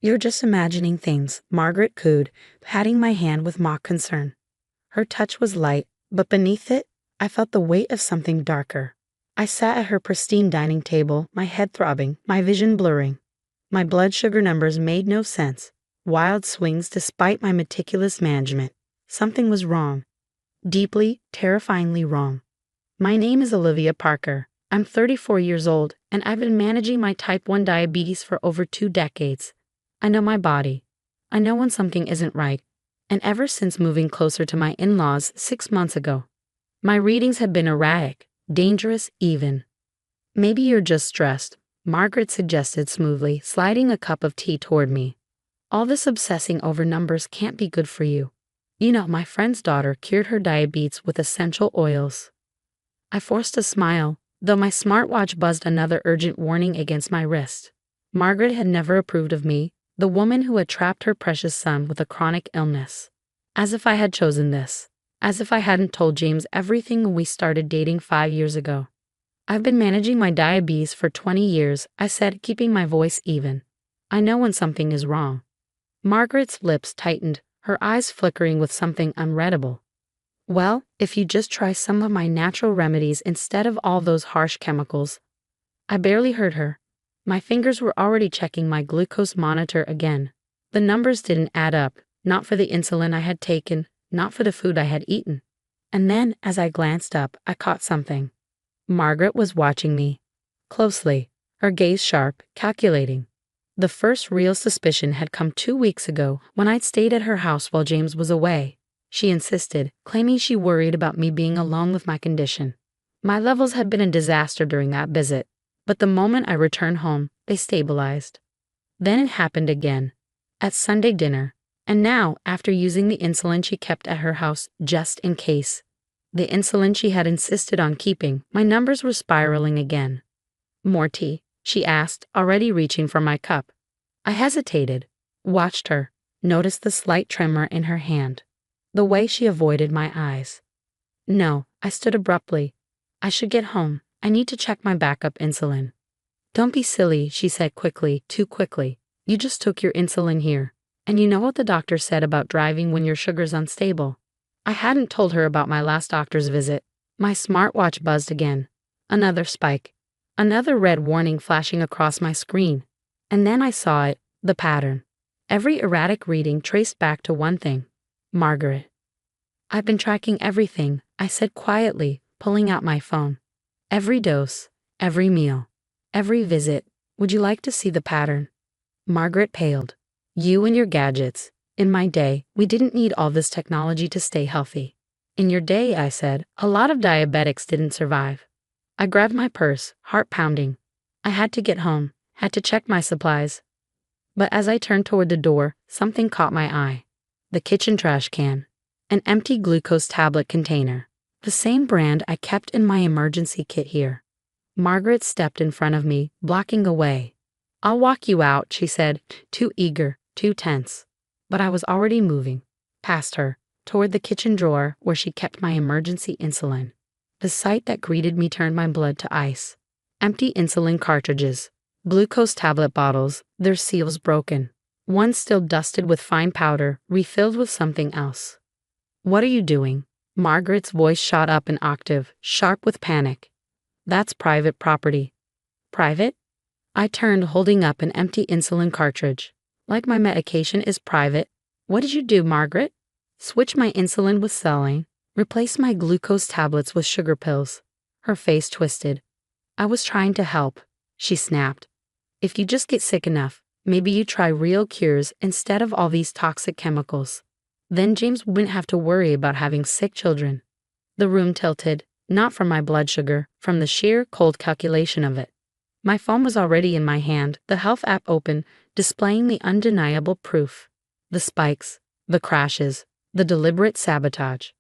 You're just imagining things, Margaret cooed, patting my hand with mock concern. Her touch was light, but beneath it, I felt the weight of something darker. I sat at her pristine dining table, my head throbbing, my vision blurring. My blood sugar numbers made no sense. Wild swings despite my meticulous management. Something was wrong. Deeply, terrifyingly wrong. My name is Olivia Parker. I'm 34 years old, and I've been managing my type 1 diabetes for over 2 decades. I know my body. I know when something isn't right. And ever since moving closer to my in-laws 6 months ago, my readings have been erratic, dangerous even. Maybe you're just stressed, Margaret suggested smoothly, sliding a cup of tea toward me. All this obsessing over numbers can't be good for you. You know, my friend's daughter cured her diabetes with essential oils. I forced a smile, though my smartwatch buzzed another urgent warning against my wrist. Margaret had never approved of me, the woman who had trapped her precious son with a chronic illness. As if I had chosen this. As if I hadn't told James everything when we started dating 5 years ago. I've been managing my diabetes for 20 years, I said, keeping my voice even. I know when something is wrong. Margaret's lips tightened, her eyes flickering with something unreadable. Well, if you just try some of my natural remedies instead of all those harsh chemicals. I barely heard her. My fingers were already checking my glucose monitor again. The numbers didn't add up, not for the insulin I had taken, not for the food I had eaten. And then, as I glanced up, I caught something. Margaret was watching me. Closely, her gaze sharp, calculating. The first real suspicion had come 2 weeks ago when I'd stayed at her house while James was away. She insisted, claiming she worried about me being alone with my condition. My levels had been a disaster during that visit, but the moment I returned home, they stabilized. Then it happened again, at Sunday dinner, and now, after using the insulin she kept at her house just in case. The insulin she had insisted on keeping, my numbers were spiraling again. More tea? She asked, already reaching for my cup. I hesitated, watched her, noticed the slight tremor in her hand, the way she avoided my eyes. No, I stood abruptly. I should get home. I need to check my backup insulin. Don't be silly, she said quickly, too quickly. You just took your insulin here. And you know what the doctor said about driving when your sugar's unstable. I hadn't told her about my last doctor's visit. My smartwatch buzzed again. Another spike. Another red warning flashing across my screen. And then I saw it, the pattern. Every erratic reading traced back to one thing. Margaret. I've been tracking everything, I said quietly, pulling out my phone. Every dose, every meal, every visit. Would you like to see the pattern? Margaret paled. You and your gadgets. In my day, we didn't need all this technology to stay healthy. In your day, I said, a lot of diabetics didn't survive. I grabbed my purse, heart pounding. I had to get home, had to check my supplies. But as I turned toward the door, something caught my eye. The kitchen trash can. An empty glucose tablet container. The same brand I kept in my emergency kit here. Margaret stepped in front of me, blocking away. I'll walk you out, she said, too eager, too tense. But I was already moving, past her, toward the kitchen drawer where she kept my emergency insulin. The sight that greeted me turned my blood to ice. Empty insulin cartridges, glucose tablet bottles, their seals broken. One still dusted with fine powder, refilled with something else. What are you doing? Margaret's voice shot up an octave, sharp with panic. That's private property. Private? I turned, holding up an empty insulin cartridge. Like my medication is private. What did you do, Margaret? Switch my insulin with saline. Replace my glucose tablets with sugar pills. Her face twisted. I was trying to help, she snapped. If you just get sick enough, maybe you try real cures instead of all these toxic chemicals. Then James wouldn't have to worry about having sick children. The room tilted, not from my blood sugar, from the sheer cold calculation of it. My phone was already in my hand, the health app open, displaying the undeniable proof. The spikes, the crashes, the deliberate sabotage.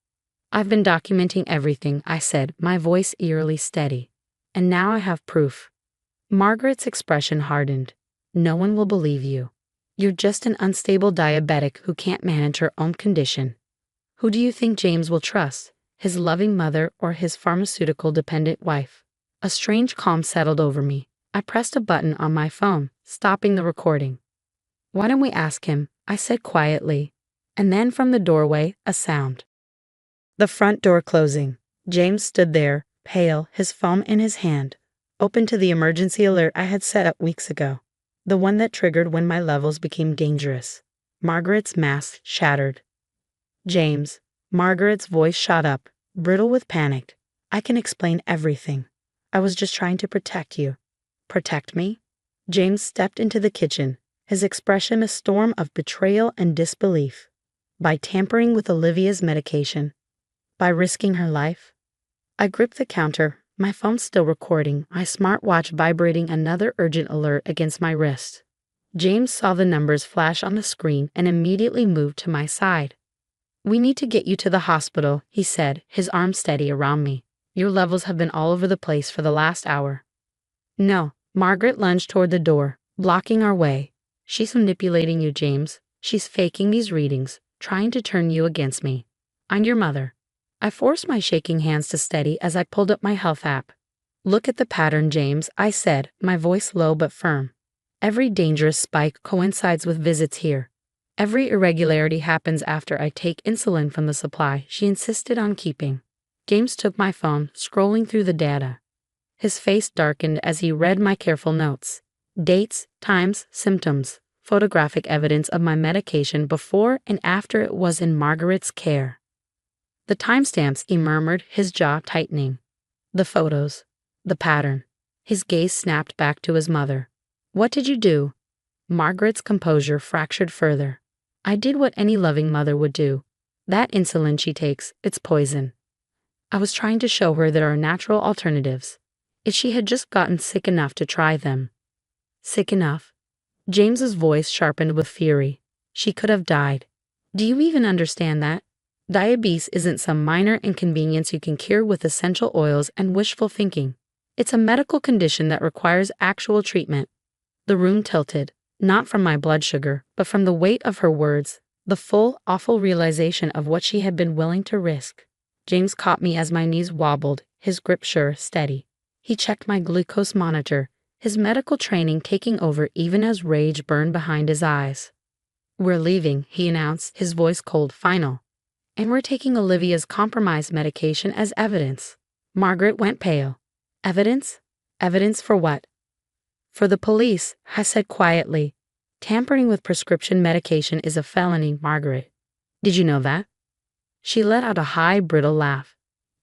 I've been documenting everything, I said, my voice eerily steady. And now I have proof. Margaret's expression hardened. No one will believe you. You're just an unstable diabetic who can't manage her own condition. Who do you think James will trust? His loving mother or his pharmaceutical-dependent wife? A strange calm settled over me. I pressed a button on my phone, stopping the recording. Why don't we ask him? I said quietly. And then from the doorway, a sound. The front door closing. James stood there, pale, his phone in his hand, open to the emergency alert I had set up weeks ago. The one that triggered when my levels became dangerous. Margaret's mask shattered. James. Margaret's voice shot up, brittle with panic. I can explain everything. I was just trying to protect you. Protect me? James stepped into the kitchen, his expression a storm of betrayal and disbelief. By tampering with Olivia's medication. By risking her life. I gripped the counter, my phone still recording, my smartwatch vibrating another urgent alert against my wrist. James saw the numbers flash on the screen and immediately moved to my side. We need to get you to the hospital, he said, his arm steady around me. Your levels have been all over the place for the last hour. No, Margaret lunged toward the door, blocking our way. She's manipulating you, James. She's faking these readings, trying to turn you against me. I'm your mother. I forced my shaking hands to steady as I pulled up my health app. Look at the pattern, James, I said, my voice low but firm. Every dangerous spike coincides with visits here. Every irregularity happens after I take insulin from the supply she insisted on keeping. James took my phone, scrolling through the data. His face darkened as he read my careful notes. Dates, times, symptoms, photographic evidence of my medication before and after it was in Margaret's care. The timestamps, he murmured, his jaw tightening. The photos. The pattern. His gaze snapped back to his mother. What did you do? Margaret's composure fractured further. I did what any loving mother would do. That insulin she takes, it's poison. I was trying to show her there are natural alternatives. If she had just gotten sick enough to try them. Sick enough? James's voice sharpened with fury. She could have died. Do you even understand that? Diabetes isn't some minor inconvenience you can cure with essential oils and wishful thinking. It's a medical condition that requires actual treatment. The room tilted, not from my blood sugar, but from the weight of her words, the full, awful realization of what she had been willing to risk. James caught me as my knees wobbled, his grip sure, steady. He checked my glucose monitor, his medical training taking over even as rage burned behind his eyes. We're leaving, he announced, his voice cold, final. And we're taking Olivia's compromised medication as evidence. Margaret went pale. Evidence? Evidence for what? For the police, I said quietly. Tampering with prescription medication is a felony, Margaret. Did you know that? She let out a high, brittle laugh.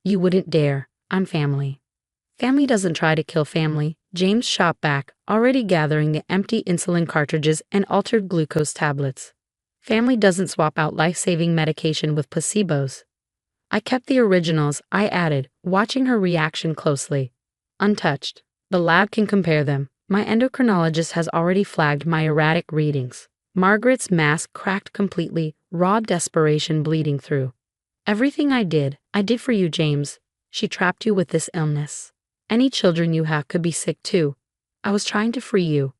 You wouldn't dare. I'm family. Family doesn't try to kill family, James shot back, already gathering the empty insulin cartridges and altered glucose tablets. Family doesn't swap out life-saving medication with placebos. I kept the originals, I added, watching her reaction closely. Untouched. The lab can compare them. My endocrinologist has already flagged my erratic readings. Margaret's mask cracked completely, raw desperation bleeding through. Everything I did for you, James. She trapped you with this illness. Any children you have could be sick too. I was trying to free you.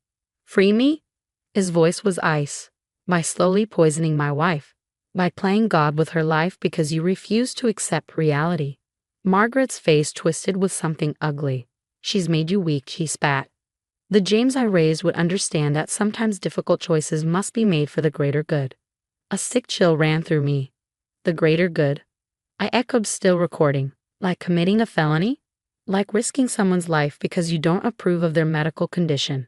Free me? His voice was ice. By slowly poisoning my wife. By playing God with her life because you refused to accept reality. Margaret's face twisted with something ugly. She's made you weak, she spat. The James I raised would understand that sometimes difficult choices must be made for the greater good. A sick chill ran through me. The greater good? I echoed, still recording. Like committing a felony? Like risking someone's life because you don't approve of their medical condition.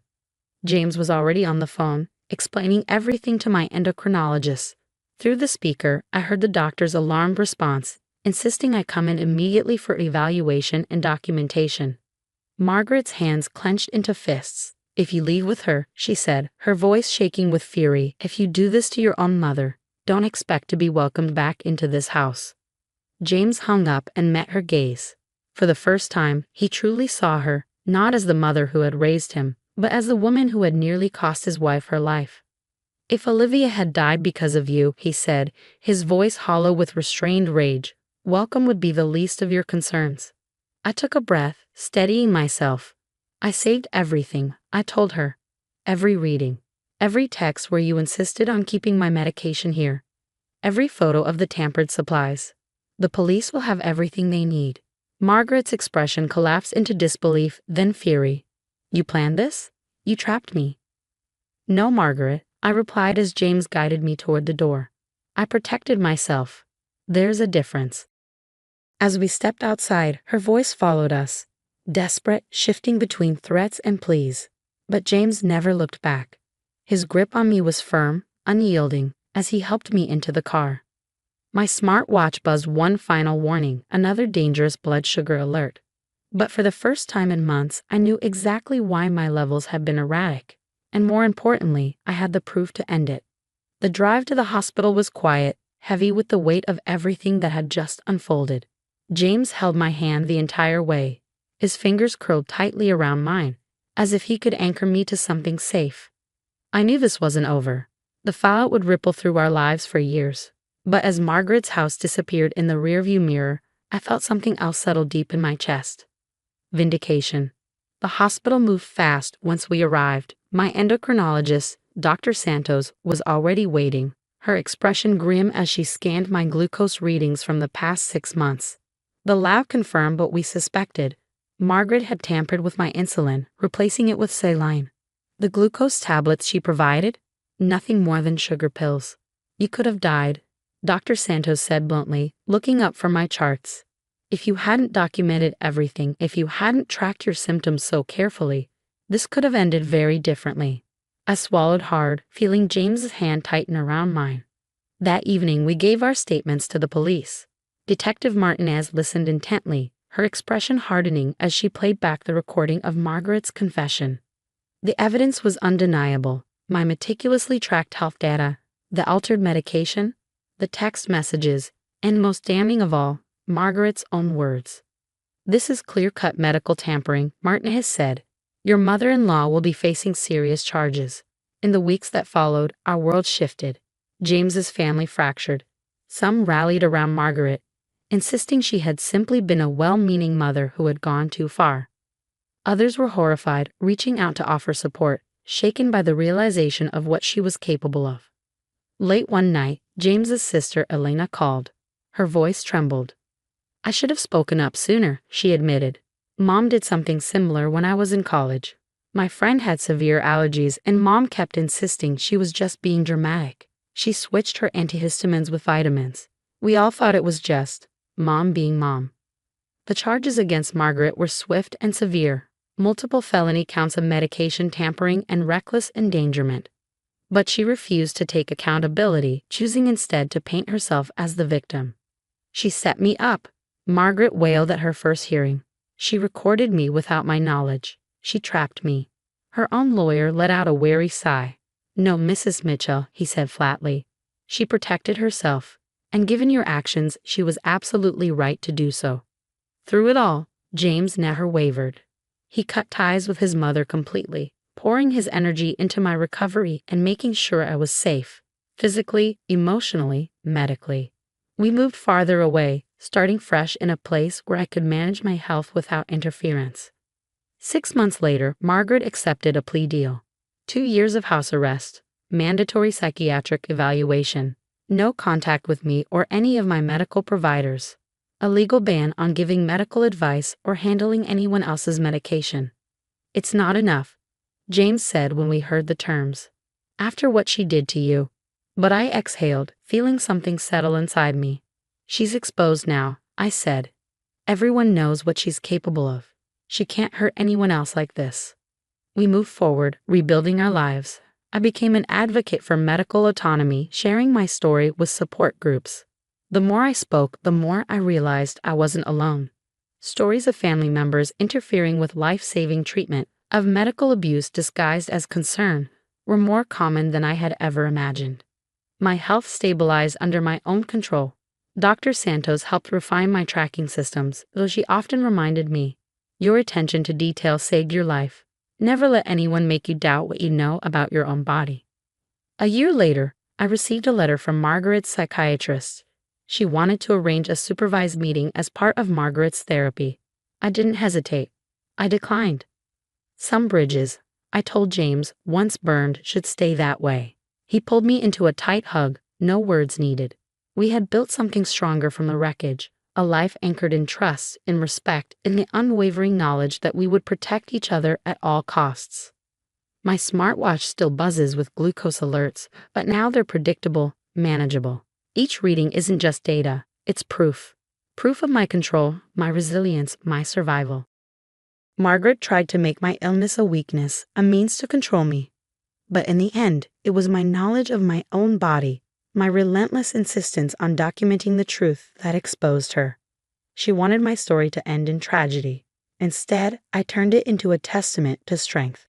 James was already on the phone, explaining everything to my endocrinologist. Through the speaker, I heard the doctor's alarmed response, insisting I come in immediately for evaluation and documentation. Margaret's hands clenched into fists. If you leave with her, she said, her voice shaking with fury, if you do this to your own mother, don't expect to be welcomed back into this house. James hung up and met her gaze. For the first time, he truly saw her, not as the mother who had raised him, but as the woman who had nearly cost his wife her life. If Olivia had died because of you, he said, his voice hollow with restrained rage, welcome would be the least of your concerns. I took a breath, steadying myself. I saved everything, I told her. Every reading. Every text where you insisted on keeping my medication here. Every photo of the tampered supplies. The police will have everything they need. Margaret's expression collapsed into disbelief, then fury. You planned this? You trapped me. No, Margaret, I replied as James guided me toward the door. I protected myself. There's a difference. As we stepped outside, her voice followed us, desperate, shifting between threats and pleas. But James never looked back. His grip on me was firm, unyielding, as he helped me into the car. My smartwatch buzzed one final warning, another dangerous blood sugar alert. But for the first time in months, I knew exactly why my levels had been erratic. And more importantly, I had the proof to end it. The drive to the hospital was quiet, heavy with the weight of everything that had just unfolded. James held my hand the entire way, his fingers curled tightly around mine, as if he could anchor me to something safe. I knew this wasn't over. The fallout would ripple through our lives for years. But as Margaret's house disappeared in the rearview mirror, I felt something else settle deep in my chest. Vindication. The hospital moved fast once we arrived. My endocrinologist, Dr. Santos, was already waiting, her expression grim as she scanned my glucose readings from the past 6 months. The lab confirmed what we suspected. Margaret had tampered with my insulin, replacing it with saline. The glucose tablets she provided? Nothing more than sugar pills. You could have died, Dr. Santos said bluntly, looking up from my charts. If you hadn't documented everything, if you hadn't tracked your symptoms so carefully, this could have ended very differently. I swallowed hard, feeling James's hand tighten around mine. That evening we gave our statements to the police. Detective Martinez listened intently, her expression hardening as she played back the recording of Margaret's confession. The evidence was undeniable. My meticulously tracked health data, the altered medication, the text messages, and most damning of all, Margaret's own words. This is clear-cut medical tampering, Martinez said. Your mother-in-law will be facing serious charges. In the weeks that followed, our world shifted. James's family fractured. Some rallied around Margaret, insisting she had simply been a well-meaning mother who had gone too far. Others were horrified, reaching out to offer support, shaken by the realization of what she was capable of. Late one night, James's sister Elena called. Her voice trembled. I should have spoken up sooner, she admitted. Mom did something similar when I was in college. My friend had severe allergies and Mom kept insisting she was just being dramatic. She switched her antihistamines with vitamins. We all thought it was just Mom being Mom. The charges against Margaret were swift and severe. Multiple felony counts of medication tampering and reckless endangerment. But she refused to take accountability, choosing instead to paint herself as the victim. She set me up, Margaret wailed at her first hearing. She recorded me without my knowledge. She trapped me. Her own lawyer let out a weary sigh. No, Mrs. Mitchell, he said flatly. She protected herself, and given your actions, she was absolutely right to do so. Through it all, James never wavered. He cut ties with his mother completely, pouring his energy into my recovery and making sure I was safe, physically, emotionally, medically. We moved farther away, starting fresh in a place where I could manage my health without interference. 6 months later, Margaret accepted a plea deal. 2 years of house arrest, mandatory psychiatric evaluation, no contact with me or any of my medical providers, a legal ban on giving medical advice or handling anyone else's medication. It's not enough, James said when we heard the terms. After what she did to you. But I exhaled, feeling something settle inside me. She's exposed now, I said. Everyone knows what she's capable of. She can't hurt anyone else like this. We moved forward, rebuilding our lives. I became an advocate for medical autonomy, sharing my story with support groups. The more I spoke, the more I realized I wasn't alone. Stories of family members interfering with life-saving treatment, of medical abuse disguised as concern, were more common than I had ever imagined. My health stabilized under my own control. Dr. Santos helped refine my tracking systems, though she often reminded me, your attention to detail saved your life. Never let anyone make you doubt what you know about your own body. A year later, I received a letter from Margaret's psychiatrist. She wanted to arrange a supervised meeting as part of Margaret's therapy. I didn't hesitate. I declined. Some bridges, I told James, once burned, should stay that way. He pulled me into a tight hug, no words needed. We had built something stronger from the wreckage, a life anchored in trust, in respect, in the unwavering knowledge that we would protect each other at all costs. My smartwatch still buzzes with glucose alerts, but now they're predictable, manageable. Each reading isn't just data, it's proof. Proof of my control, my resilience, my survival. Margaret tried to make my illness a weakness, a means to control me. But in the end, it was my knowledge of my own body, my relentless insistence on documenting the truth that exposed her. She wanted my story to end in tragedy. Instead, I turned it into a testament to strength.